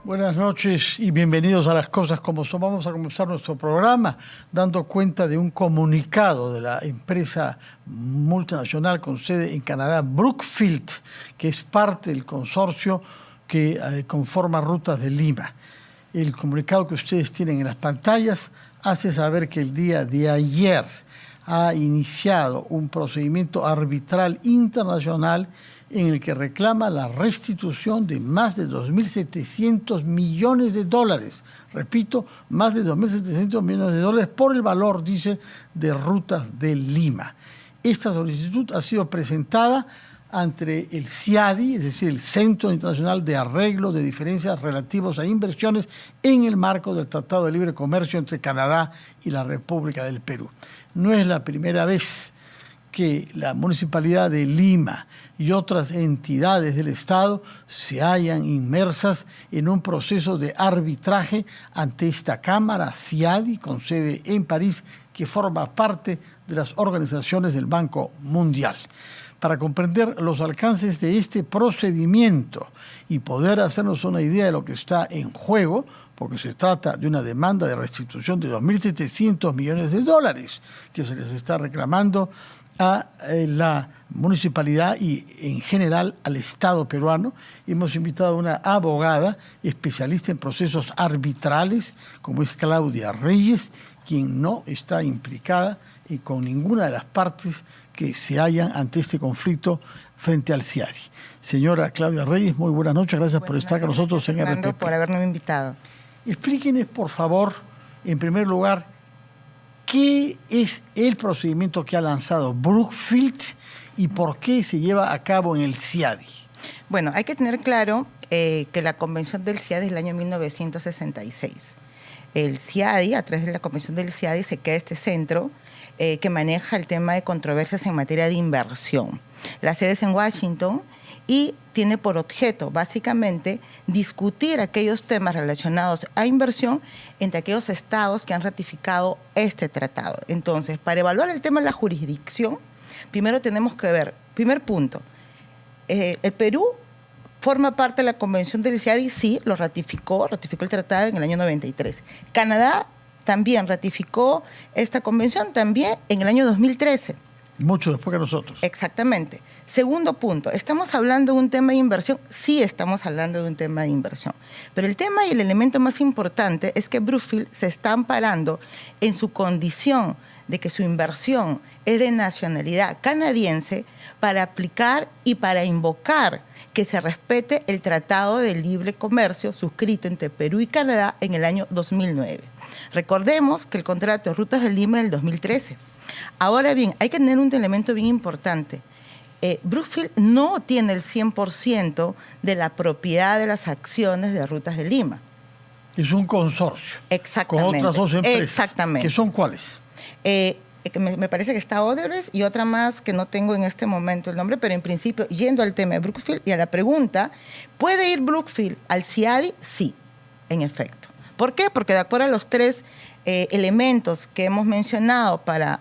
Buenas noches y bienvenidos a Las Cosas Como Son. Vamos a comenzar nuestro programa dando cuenta de un comunicado de la empresa multinacional con sede en Canadá, Brookfield, que es parte del consorcio que conforma Rutas de Lima. El comunicado que ustedes tienen en las pantallas hace saber que el día de ayer ha iniciado un procedimiento arbitral internacional en el que reclama la restitución de más de 2.700 millones de dólares. Repito, más de 2.700 millones de dólares por el valor, dice, de Rutas de Lima. Esta solicitud ha sido presentada ante el CIADI, es decir, el Centro Internacional de Arreglo de Diferencias Relativos a Inversiones, en el marco del Tratado de Libre Comercio entre Canadá y la República del Perú. No es la primera vez que la Municipalidad de Lima y otras entidades del Estado se hallan inmersas en un proceso de arbitraje ante esta Cámara, CIADI, con sede en París, que forma parte de las organizaciones del Banco Mundial. Para comprender los alcances de este procedimiento y poder hacernos una idea de lo que está en juego, porque se trata de una demanda de restitución de 2.700 millones de dólares que se les está reclamando a la municipalidad y en general al Estado peruano. Hemos invitado a una abogada especialista en procesos arbitrales, como es Claudia Reyes, quien no está implicada con ninguna de las partes que se hallan ante este conflicto frente al CIADI. Señora Claudia Reyes, muy buenas noches, gracias por estar con nosotros en RPP. Por habernos invitado. Explíquenos, por favor, en primer lugar, ¿qué es el procedimiento que ha lanzado Brookfield y por qué se lleva a cabo en el CIADI? Bueno, hay que tener claro que la convención del CIADI es del año 1966. El CIADI, a través de la convención del CIADI, se crea este centro que maneja el tema de controversias en materia de inversión. La sede es en Washington y tiene por objeto, básicamente, discutir aquellos temas relacionados a inversión entre aquellos estados que han ratificado este tratado. Entonces, para evaluar el tema de la jurisdicción, primero tenemos que ver, primer punto, el Perú forma parte de la convención del CIADI, sí, lo ratificó el tratado en el año 93. Canadá también ratificó esta convención también en el año 2013. Mucho después que nosotros. Exactamente. Segundo punto, ¿estamos hablando de un tema de inversión? Sí, estamos hablando de un tema de inversión. Pero el tema y el elemento más importante es que Brookfield se está amparando en su condición de que su inversión es de nacionalidad canadiense para aplicar y para invocar que se respete el Tratado de Libre Comercio suscrito entre Perú y Canadá en el año 2009. Recordemos que el contrato de Rutas de Lima es del 2013. Ahora bien, hay que tener un elemento bien importante. Brookfield no tiene el 100% de la propiedad de las acciones de Rutas de Lima. Es un consorcio. Exactamente. Con otras dos empresas. Exactamente. ¿Qué son cuáles? Me parece que está Odebrecht y otra más que no tengo en este momento el nombre, pero en principio, yendo al tema de Brookfield y a la pregunta, ¿puede ir Brookfield al CIADI? Sí, en efecto. ¿Por qué? Porque de acuerdo a los tres elementos que hemos mencionado para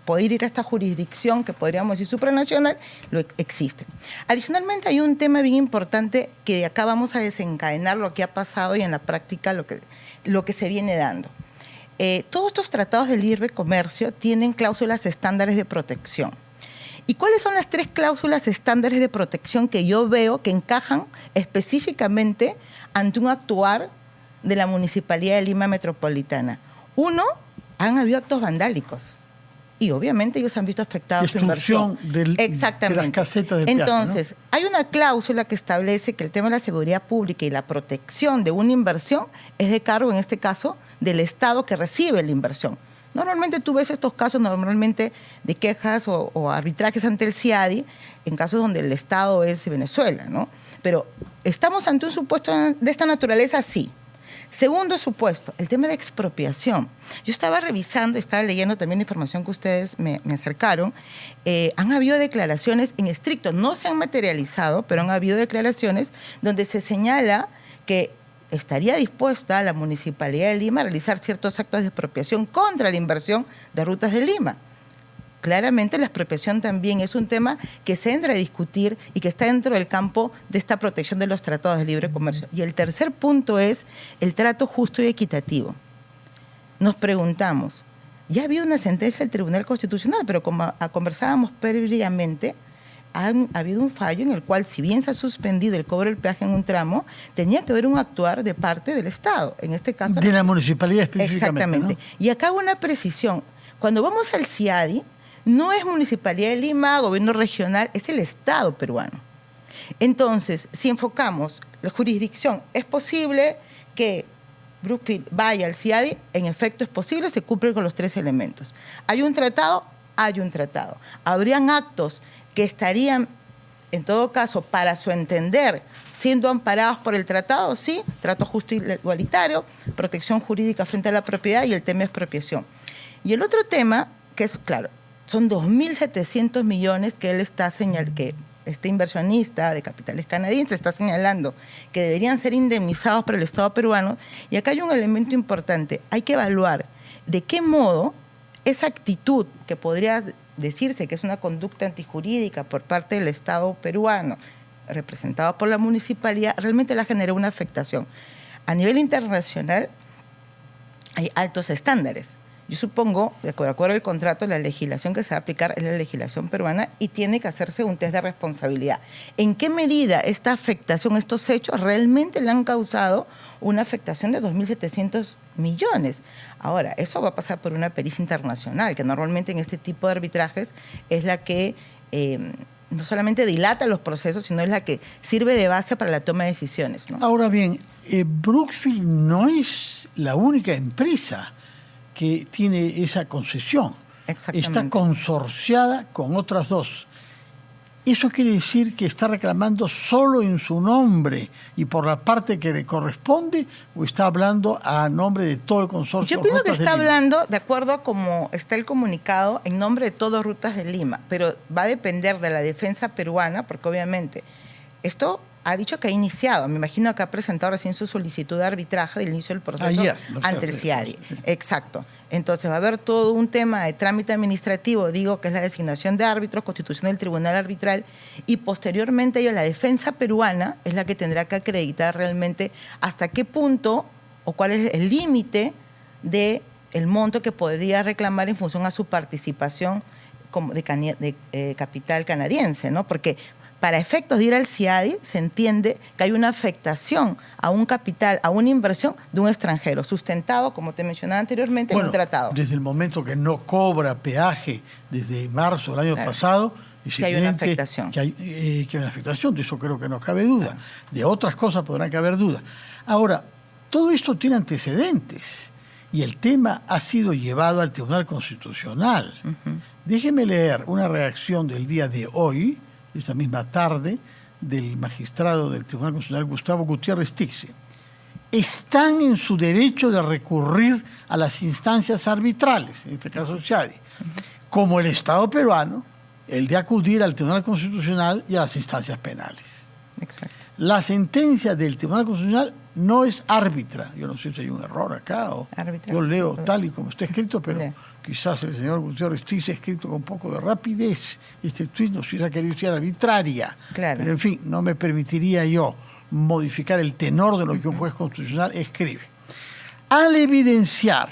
poder ir a esta jurisdicción que podríamos decir supranacional, existe. Adicionalmente hay un tema bien importante que de acá vamos a desencadenar lo que ha pasado y en la práctica lo que se viene dando. Todos estos tratados de libre comercio tienen cláusulas estándares de protección. ¿Y cuáles son las tres cláusulas estándares de protección que yo veo que encajan específicamente ante un actuar de la Municipalidad de Lima Metropolitana? Uno, han habido actos vandálicos. Y obviamente ellos han visto afectada su inversión. Exactamente. De las casetas de peaje, entonces, ¿no? Hay una cláusula que establece que el tema de la seguridad pública y la protección de una inversión es de cargo, en este caso, del Estado que recibe la inversión. Normalmente tú ves estos casos normalmente de quejas o arbitrajes ante el CIADI en casos donde el Estado es Venezuela, ¿no? Pero ¿estamos ante un supuesto de esta naturaleza? Sí. Segundo supuesto, el tema de expropiación. Yo estaba revisando, estaba leyendo también la información que ustedes me acercaron. Han habido declaraciones en estricto, no se han materializado, pero han habido declaraciones donde se señala que estaría dispuesta la Municipalidad de Lima a realizar ciertos actos de expropiación contra la inversión de Rutas de Lima. claramente la expropiación también es un tema que se entra a discutir y que está dentro del campo de esta protección de los tratados de libre comercio. Y el tercer punto es el trato justo y equitativo. Nos preguntamos, ya había una sentencia del Tribunal Constitucional, pero como conversábamos previamente, ha habido un fallo en el cual, si bien se ha suspendido el cobro del peaje en un tramo, tenía que haber un actuar de parte del Estado, en este caso... De la municipalidad específicamente. Exactamente. ¿No? Y acá hago una precisión. Cuando vamos al CIADI, no es Municipalidad de Lima, Gobierno Regional, es el Estado peruano. Entonces, si enfocamos la jurisdicción, es posible que Brookfield vaya al CIADI, en efecto es posible, se cumplen con los 3 elementos. ¿Hay un tratado? Hay un tratado. ¿Habrían actos que estarían, en todo caso, para su entender, siendo amparados por el tratado? Sí, trato justo y igualitario, protección jurídica frente a la propiedad y el tema de expropiación. Y el otro tema, que es, claro, son 2.700 millones que él está señalando, que este inversionista de capitales canadienses está señalando que deberían ser indemnizados por el Estado peruano. Y acá hay un elemento importante. Hay que evaluar de qué modo esa actitud, que podría decirse que es una conducta antijurídica por parte del Estado peruano, representado por la municipalidad, realmente la generó una afectación. A nivel internacional hay altos estándares. Yo supongo, de acuerdo al contrato, la legislación que se va a aplicar es la legislación peruana y tiene que hacerse un test de responsabilidad. ¿En qué medida esta afectación, estos hechos, realmente le han causado una afectación de 2.700 millones? Ahora, eso va a pasar por una pericia internacional, que normalmente en este tipo de arbitrajes es la que no solamente dilata los procesos, sino es la que sirve de base para la toma de decisiones, ¿no? Ahora bien, Brookfield no es la única empresa que tiene esa concesión. Está consorciada con otras 2. ¿Eso quiere decir que está reclamando solo en su nombre y por la parte que le corresponde, o está hablando a nombre de todo el consorcio? Yo pienso que está hablando, de acuerdo a cómo está el comunicado, en nombre de todo Rutas de Lima, pero va a depender de la defensa peruana, porque obviamente esto ha dicho que ha iniciado, me imagino que ha presentado recién su solicitud de arbitraje del inicio del proceso ante el CIADI. Sí. Exacto. Entonces va a haber todo un tema de trámite administrativo, digo, que es la designación de árbitros, constitución del tribunal arbitral, y posteriormente la defensa peruana es la que tendrá que acreditar realmente hasta qué punto o cuál es el límite del monto que podría reclamar en función a su participación como de capital canadiense, ¿no? Porque para efectos de ir al CIADI se entiende que hay una afectación a un capital, a una inversión de un extranjero, sustentado, como te mencionaba anteriormente, en un tratado. Desde el momento que no cobra peaje, desde marzo del año pasado, sí hay una afectación. Que hay una afectación, de eso creo que no cabe duda. De otras cosas podrán caber duda. Ahora, todo esto tiene antecedentes y el tema ha sido llevado al Tribunal Constitucional. Déjeme leer una reacción del día de hoy, esta misma tarde, del magistrado del Tribunal Constitucional, Gustavo Gutiérrez Tixe. Están en su derecho de recurrir a las instancias arbitrales, en este caso el CIADI, como el Estado peruano, el de acudir al Tribunal Constitucional y a las instancias penales. Exacto. La sentencia del Tribunal Constitucional no es árbitra. Yo no sé si hay un error acá o yo leo tal y como está escrito, pero quizás el señor Gutiérrez Tixe ha escrito con un poco de rapidez. Este tuit no se ha querido decir arbitraria. Claro. Pero en fin, no me permitiría yo modificar el tenor de lo que un juez constitucional escribe. Al evidenciar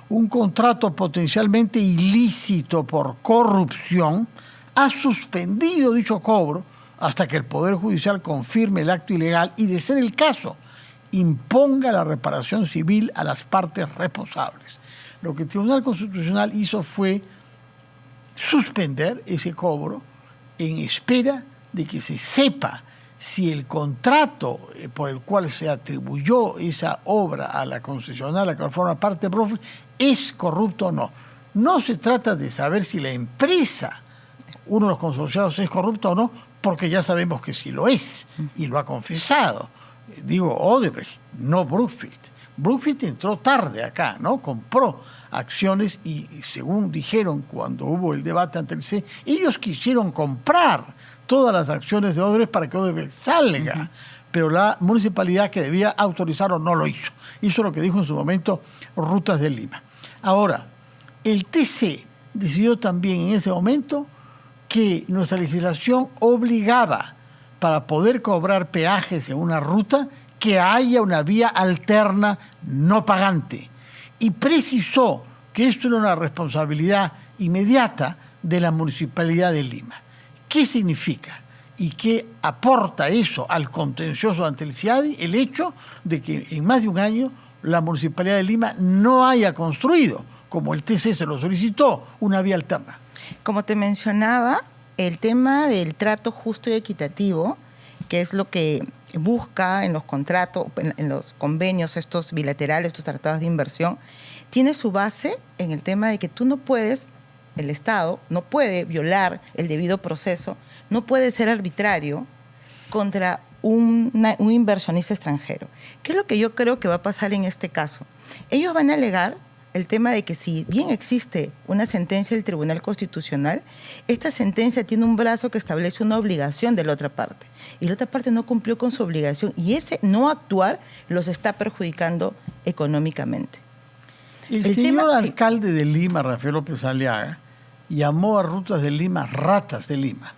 un contrato potencialmente ilícito por corrupción, ha suspendido dicho cobro hasta que el Poder Judicial confirme el acto ilegal y, de ser el caso, imponga la reparación civil a las partes responsables. Lo que el Tribunal Constitucional hizo fue suspender ese cobro en espera de que se sepa si el contrato por el cual se atribuyó esa obra a la concesionaria, la que forma parte de Brookfield, es corrupto o no. No se trata de saber si la empresa, uno de los consorciados, es corrupto o no, porque ya sabemos que sí lo es y lo ha confesado. Digo, Odebrecht, no Brookfield. Brookfield entró tarde acá, ¿no? Compró acciones y según dijeron cuando hubo el debate ante el CE, ellos quisieron comprar todas las acciones de Odebrecht para que Odebrecht salga. Pero la municipalidad que debía autorizarlo no lo hizo. Hizo lo que dijo en su momento Rutas de Lima. Ahora, el TC decidió también en ese momento que nuestra legislación obligaba, para poder cobrar peajes en una ruta, que haya una vía alterna no pagante. Y precisó que esto era una responsabilidad inmediata de la Municipalidad de Lima. ¿Qué significa? ¿Y qué aporta eso al contencioso ante el CIADI? El hecho de que en más de un año la Municipalidad de Lima no haya construido, como el TC se lo solicitó, una vía alterna. Como te mencionaba, el tema del trato justo y equitativo, que es lo que busca en los contratos, en los convenios estos bilaterales, estos tratados de inversión, tiene su base en el tema de que tú no puedes, el Estado no puede violar el debido proceso, no puede ser arbitrario contra un inversionista extranjero. ¿Qué es lo que yo creo que va a pasar en este caso? Ellos van a alegar el tema de que si bien existe una sentencia del Tribunal Constitucional, esta sentencia tiene un brazo que establece una obligación de la otra parte. Y la otra parte no cumplió con su obligación. Y ese no actuar los está perjudicando económicamente. El señor alcalde de Lima, Rafael López Aliaga, llamó a Rutas de Lima ratas de Lima.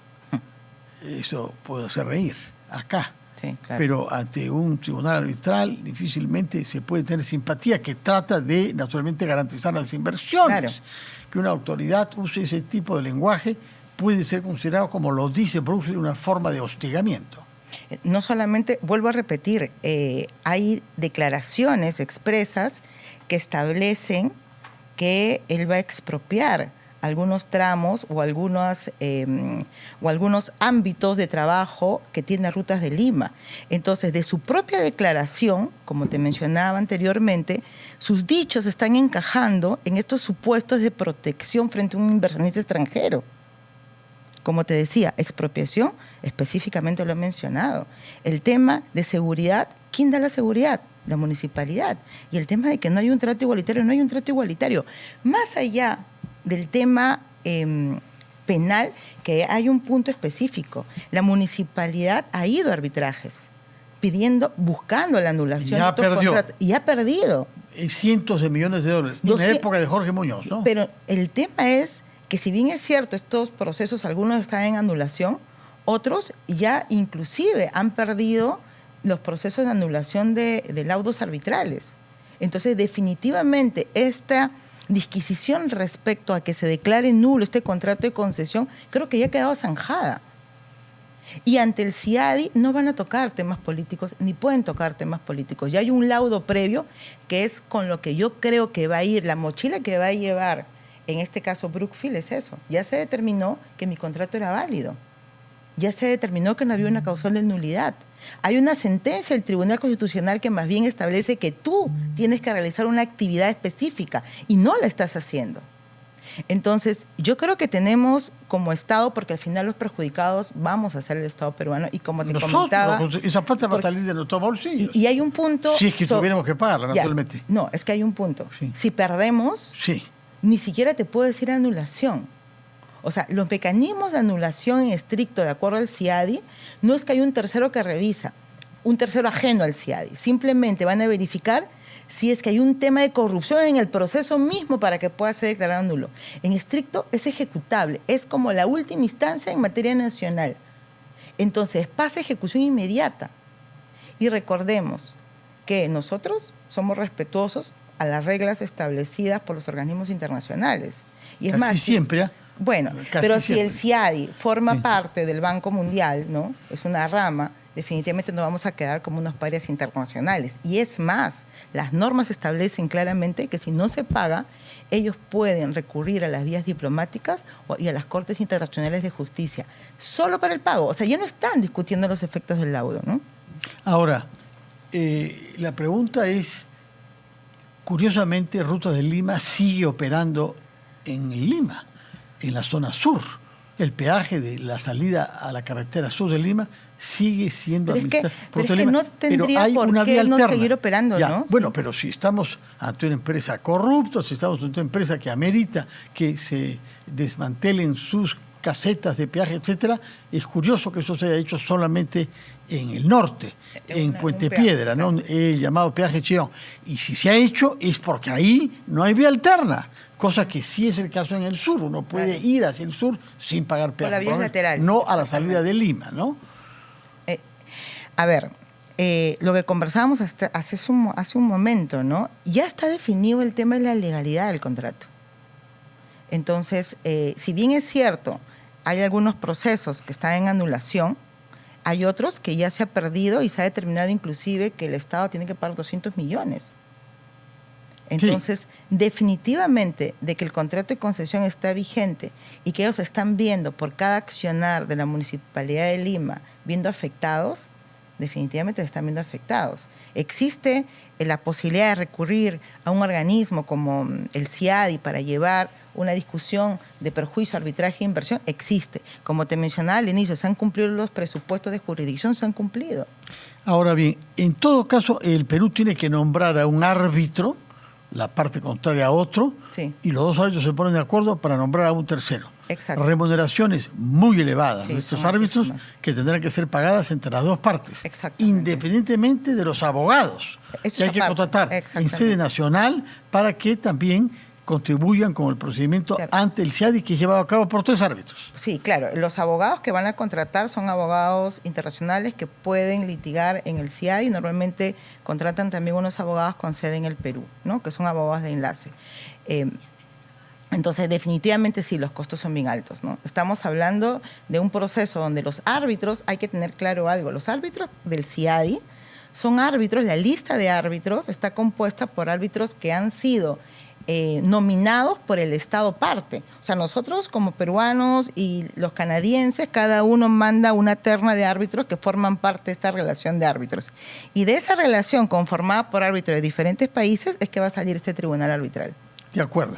Eso puede hacer reír acá. Sí, claro. Pero ante un tribunal arbitral difícilmente se puede tener simpatía, que trata de, naturalmente, garantizar las inversiones. Claro. Que una autoridad use ese tipo de lenguaje puede ser considerado, como lo dice Bruce, una forma de hostigamiento. No solamente, vuelvo a repetir, hay declaraciones expresas que establecen que él va a expropiar algunos tramos o algunos ámbitos de trabajo que tiene Rutas de Lima. Entonces, de su propia declaración, como te mencionaba anteriormente, sus dichos están encajando en estos supuestos de protección frente a un inversionista extranjero. Como te decía, expropiación, específicamente lo he mencionado. El tema de seguridad, ¿quién da la seguridad? La municipalidad. Y el tema de que no hay un trato igualitario, no hay un trato igualitario. Más allá del tema penal, que hay un punto específico. La municipalidad ha ido a arbitrajes, buscando la anulación de estos contratos. Y ha perdido. Cientos de millones de dólares. En la época de Jorge Muñoz, ¿no? Pero el tema es que, si bien es cierto, estos procesos, algunos están en anulación, otros ya inclusive han perdido los procesos de anulación de laudos arbitrales. Entonces, definitivamente, esta disquisición respecto a que se declare nulo este contrato de concesión, creo que ya ha quedado zanjada. Y ante el CIADI no van a tocar temas políticos, ni pueden tocar temas políticos. Ya hay un laudo previo, que es con lo que yo creo que va a ir, la mochila que va a llevar, en este caso Brookfield, es eso. Ya se determinó que mi contrato era válido. Ya se determinó que no había una causal de nulidad. Hay una sentencia del Tribunal Constitucional que más bien establece que tú tienes que realizar una actividad específica y no la estás haciendo. Entonces, yo creo que tenemos como Estado, porque al final los perjudicados vamos a ser el Estado peruano, y como te comentaba... Esa plata va a salir de nuestros bolsillos. Y hay un punto... Si es que tuviéramos que pagarla, naturalmente. No, es que hay un punto. Sí. Si perdemos, sí, ni siquiera te puedo decir anulación. O sea, los mecanismos de anulación en estricto, de acuerdo al CIADI, no es que hay un tercero que revisa, un tercero ajeno al CIADI. Simplemente van a verificar si es que hay un tema de corrupción en el proceso mismo para que pueda ser declarado nulo. En estricto es ejecutable, es como la última instancia en materia nacional. Entonces, pasa ejecución inmediata. Y recordemos que nosotros somos respetuosos a las reglas establecidas por los organismos internacionales. Y es Casi más, siempre, ¿eh? Bueno, Casi pero siempre. Si el CIADI forma parte del Banco Mundial, ¿no? Es una rama, definitivamente no vamos a quedar como unos pares internacionales. Y es más, las normas establecen claramente que si no se paga, ellos pueden recurrir a las vías diplomáticas y a las Cortes Internacionales de Justicia, solo para el pago. O sea, ya no están discutiendo los efectos del laudo, ¿no? Ahora, la pregunta es, curiosamente, Rutas de Lima sigue operando en Lima, en la zona sur. El peaje de la salida a la carretera sur de Lima sigue siendo administrado por Pero es que no tendría por qué no seguir operando, ya, ¿no? Bueno, sí. Pero si estamos ante una empresa corrupta, si estamos ante una empresa que amerita que se desmantelen sus casetas de peaje, etcétera. Es curioso que eso se haya hecho solamente en el norte, en Puente Piedra, ¿no? El llamado peaje Chillón. Y si se ha hecho es porque ahí no hay vía alterna, cosa que sí es el caso en el sur. Uno puede ir hacia el sur sin pagar peaje. Por la vía lateral. No a la salida de Lima, ¿no? A ver, lo que conversábamos hace un momento, ¿no? Ya está definido el tema de la legalidad del contrato. Entonces, si bien es cierto, hay algunos procesos que están en anulación, hay otros que ya se ha perdido y se ha determinado inclusive que el Estado tiene que pagar 200 millones. Entonces, definitivamente, de que el contrato de concesión está vigente y que ellos están viendo por cada accionar de la Municipalidad de Lima, viendo afectados, definitivamente están viendo afectados. Existe la posibilidad de recurrir a un organismo como el CIADI para llevar una discusión de perjuicio, arbitraje e inversión, existe. Como te mencionaba al inicio, se han cumplido los presupuestos de jurisdicción, se han cumplido. Ahora bien, en todo caso, el Perú tiene que nombrar a un árbitro, la parte contraria a otro, sí, y los dos árbitros se ponen de acuerdo para nombrar a un tercero. Exacto. Remuneraciones muy elevadas sí, de estos árbitros que tendrán que ser pagadas entre las dos partes, independientemente de los abogados que hay que contratar en sede nacional para que también contribuyan con el procedimiento ante el CIADI que es llevado a cabo por 3 árbitros. Sí, claro. Los abogados que van a contratar son abogados internacionales que pueden litigar en el CIADI. Normalmente contratan también unos abogados con sede en el Perú, ¿no? Que son abogados de enlace. Entonces, definitivamente sí, los costos son bien altos, ¿no? Estamos hablando de un proceso donde los árbitros, hay que tener claro algo, los árbitros del CIADI son árbitros, la lista de árbitros está compuesta por árbitros que han sido nominados por el Estado parte. O sea, nosotros como peruanos y los canadienses, cada uno manda una terna de árbitros que forman parte de esta relación de árbitros. Y de esa relación conformada por árbitros de diferentes países es que va a salir este tribunal arbitral. De acuerdo.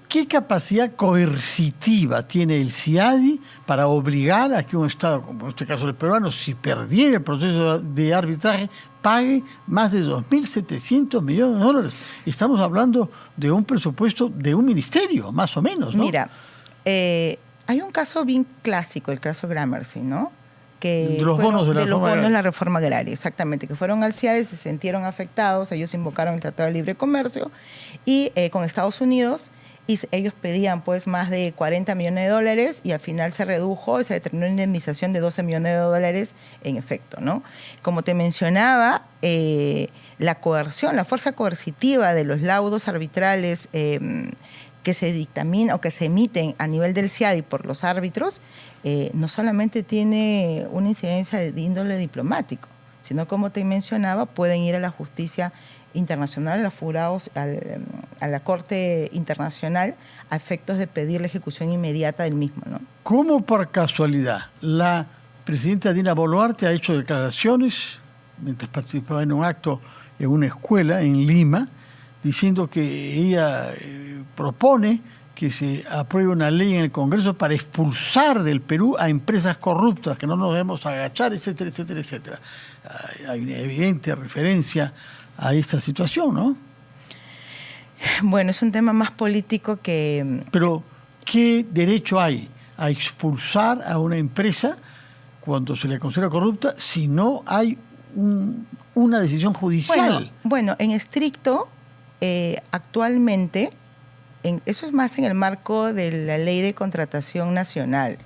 ¿Qué capacidad coercitiva tiene el CIADI para obligar a que un Estado, como en este caso el peruano, si perdiera el proceso de arbitraje, pague más de 2.700 millones de dólares? Estamos hablando de un presupuesto de un ministerio, más o menos, ¿no? Mira, hay un caso bien clásico, el caso Gramercy, ¿no? Que los bonos de la reforma agraria, exactamente, que fueron al CIADI, se sintieron afectados, ellos invocaron el Tratado de Libre Comercio y con Estados Unidos, y ellos pedían pues más de 40 millones de dólares y al final se redujo y se determinó una indemnización de 12 millones de dólares en efecto, ¿no? Como te mencionaba, la coerción, la fuerza coercitiva de los laudos arbitrales que se dictaminan o que se emiten a nivel del CIADI por los árbitros, no solamente tiene una incidencia de índole diplomático, sino, como te mencionaba, pueden ir a la justicia internacional, a los jurados, a la Corte Internacional, a efectos de pedir la ejecución inmediata del mismo, ¿no? ¿Cómo por casualidad la presidenta Dina Boluarte ha hecho declaraciones mientras participaba en un acto en una escuela en Lima, diciendo que ella propone que se apruebe una ley en el Congreso para expulsar del Perú a empresas corruptas, que no nos debemos agachar, etcétera, etcétera, etcétera? Hay una evidente referencia a esta situación, ¿no? Bueno, es un tema más político que... Pero, ¿qué derecho hay a expulsar a una empresa cuando se le considera corrupta si no hay una decisión judicial? Bueno, en estricto, actualmente, eso es más en el marco de la Ley de Contratación Nacional.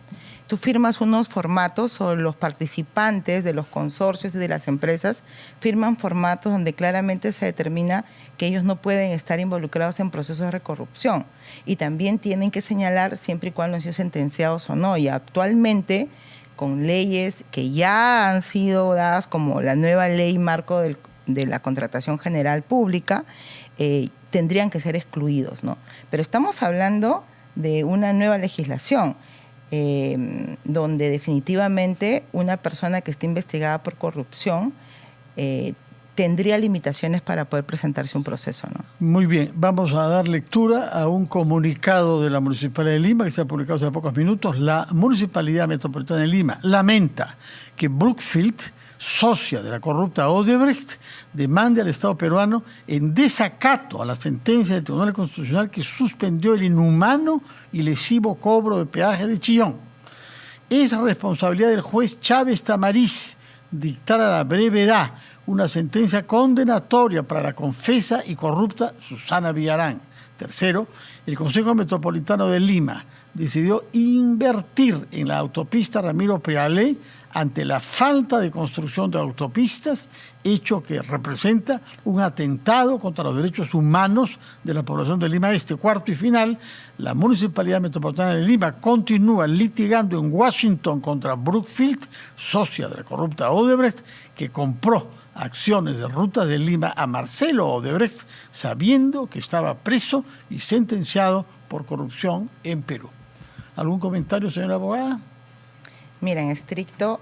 Tú firmas unos formatos, o los participantes de los consorcios y de las empresas firman formatos donde claramente se determina que ellos no pueden estar involucrados en procesos de corrupción. Y también tienen que señalar siempre y cuando han sido sentenciados o no. Y actualmente, con leyes que ya han sido dadas, como la nueva ley marco de la contratación general pública, tendrían que ser excluidos, ¿no? Pero estamos hablando de una nueva legislación, donde definitivamente una persona que esté investigada por corrupción tendría limitaciones para poder presentarse un proceso, ¿no? Muy bien, vamos a dar lectura a un comunicado de la Municipalidad de Lima que se ha publicado hace pocos minutos. La Municipalidad Metropolitana de Lima lamenta que Brookfield socia de la corrupta Odebrecht, demande al Estado peruano en desacato a la sentencia del Tribunal Constitucional que suspendió el inhumano y lesivo cobro de peaje de Chillón. Es responsabilidad del juez Chávez Tamariz dictar a la brevedad una sentencia condenatoria para la confesa y corrupta Susana Villarán. Tercero, el Consejo Metropolitano de Lima decidió invertir en la autopista Ramiro Prealé ante la falta de construcción de autopistas, hecho que representa un atentado contra los derechos humanos de la población de Lima Este. Cuarto y final, la Municipalidad Metropolitana de Lima continúa litigando en Washington contra Brookfield, socia de la corrupta Odebrecht, que compró acciones de Rutas de Lima a Marcelo Odebrecht, sabiendo que estaba preso y sentenciado por corrupción en Perú. ¿Algún comentario, señora abogada? Mira, en estricto,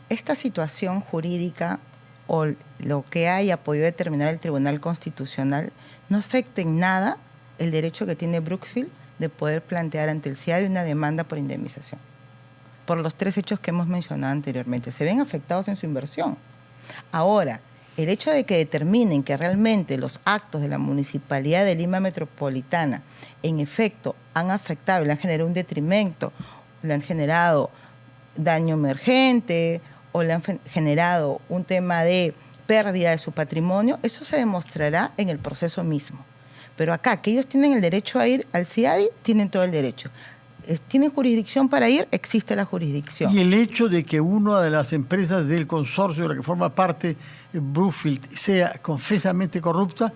esta situación jurídica o lo que haya podido determinar el Tribunal Constitucional no afecta en nada el derecho que tiene Brookfield de poder plantear ante el CIADI una demanda por indemnización. Por los 3 hechos que hemos mencionado anteriormente, se ven afectados en su inversión. Ahora, el hecho de que determinen que realmente los actos de la Municipalidad de Lima Metropolitana en efecto han afectado, le han generado un detrimento, le han generado daño emergente o le han generado un tema de pérdida de su patrimonio, eso se demostrará en el proceso mismo. Pero acá, que ellos tienen el derecho a ir al CIADI, tienen todo el derecho. ¿Tienen jurisdicción para ir? Existe la jurisdicción. Y el hecho de que una de las empresas del consorcio de la que forma parte Brookfield sea confesamente corrupta,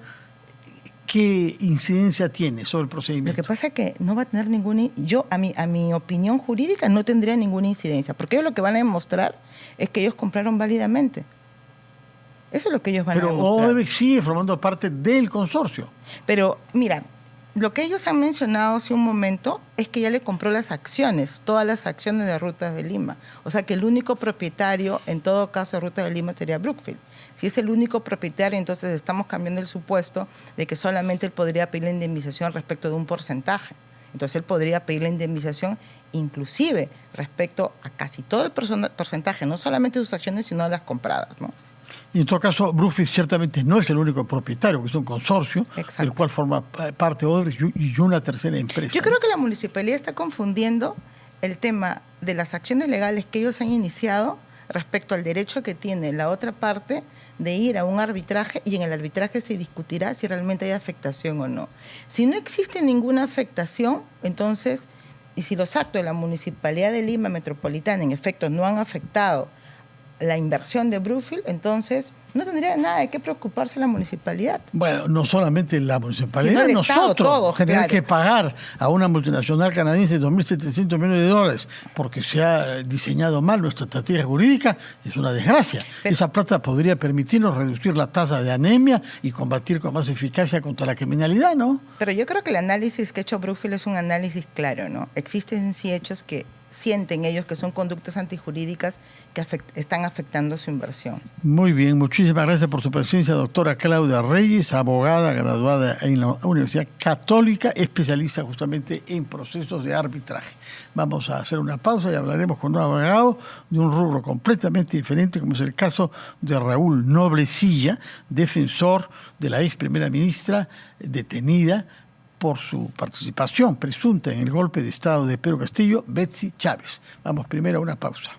¿qué incidencia tiene sobre el procedimiento? Lo que pasa es que no va a tener ninguna... a mi opinión jurídica, no tendría ninguna incidencia, porque ellos lo que van a demostrar es que ellos compraron válidamente. Eso es lo que ellos van a demostrar. Pero Odebrecht sigue formando parte del consorcio. Pero, mira, lo que ellos han mencionado hace un momento es que ya le compró las acciones, todas las acciones de Rutas de Lima. O sea que el único propietario, en todo caso, de Rutas de Lima sería Brookfield. Si es el único propietario, entonces estamos cambiando el supuesto de que solamente él podría pedir la indemnización respecto de un porcentaje. Entonces él podría pedir la indemnización inclusive respecto a casi todo el porcentaje, no solamente de sus acciones, sino de las compradas, ¿no? Y en todo caso, Brookfield ciertamente no es el único propietario, que es un consorcio, exacto, del cual forma parte Odebrecht y una tercera empresa. Yo creo que la municipalidad está confundiendo el tema de las acciones legales que ellos han iniciado respecto al derecho que tiene la otra parte de ir a un arbitraje, y en el arbitraje se discutirá si realmente hay afectación o no. Si no existe ninguna afectación, entonces, y si los actos de la Municipalidad de Lima Metropolitana en efecto no han afectado la inversión de Brookfield, entonces no tendría nada de qué preocuparse la municipalidad. Bueno, no solamente la municipalidad, sino el Estado, nosotros todos, tenemos claro, que pagar a una multinacional canadiense $2.700 millones porque se ha diseñado mal nuestra estrategia jurídica, es una desgracia. Pero esa plata podría permitirnos reducir la tasa de anemia y combatir con más eficacia contra la criminalidad, ¿no? Pero yo creo que el análisis que ha hecho Brookfield es un análisis claro, ¿no? Existen sí hechos que sienten ellos que son conductas antijurídicas que están afectando su inversión. Muy bien, muchísimas gracias por su presencia, doctora Claudia Reyes, abogada graduada en la Universidad Católica, especialista justamente en procesos de arbitraje. Vamos a hacer una pausa y hablaremos con un abogado de un rubro completamente diferente, como es el caso de Raúl Noblecilla, defensor de la ex primera ministra detenida por su participación presunta en el golpe de Estado de Pedro Castillo, Betsy Chávez. Vamos primero a una pausa.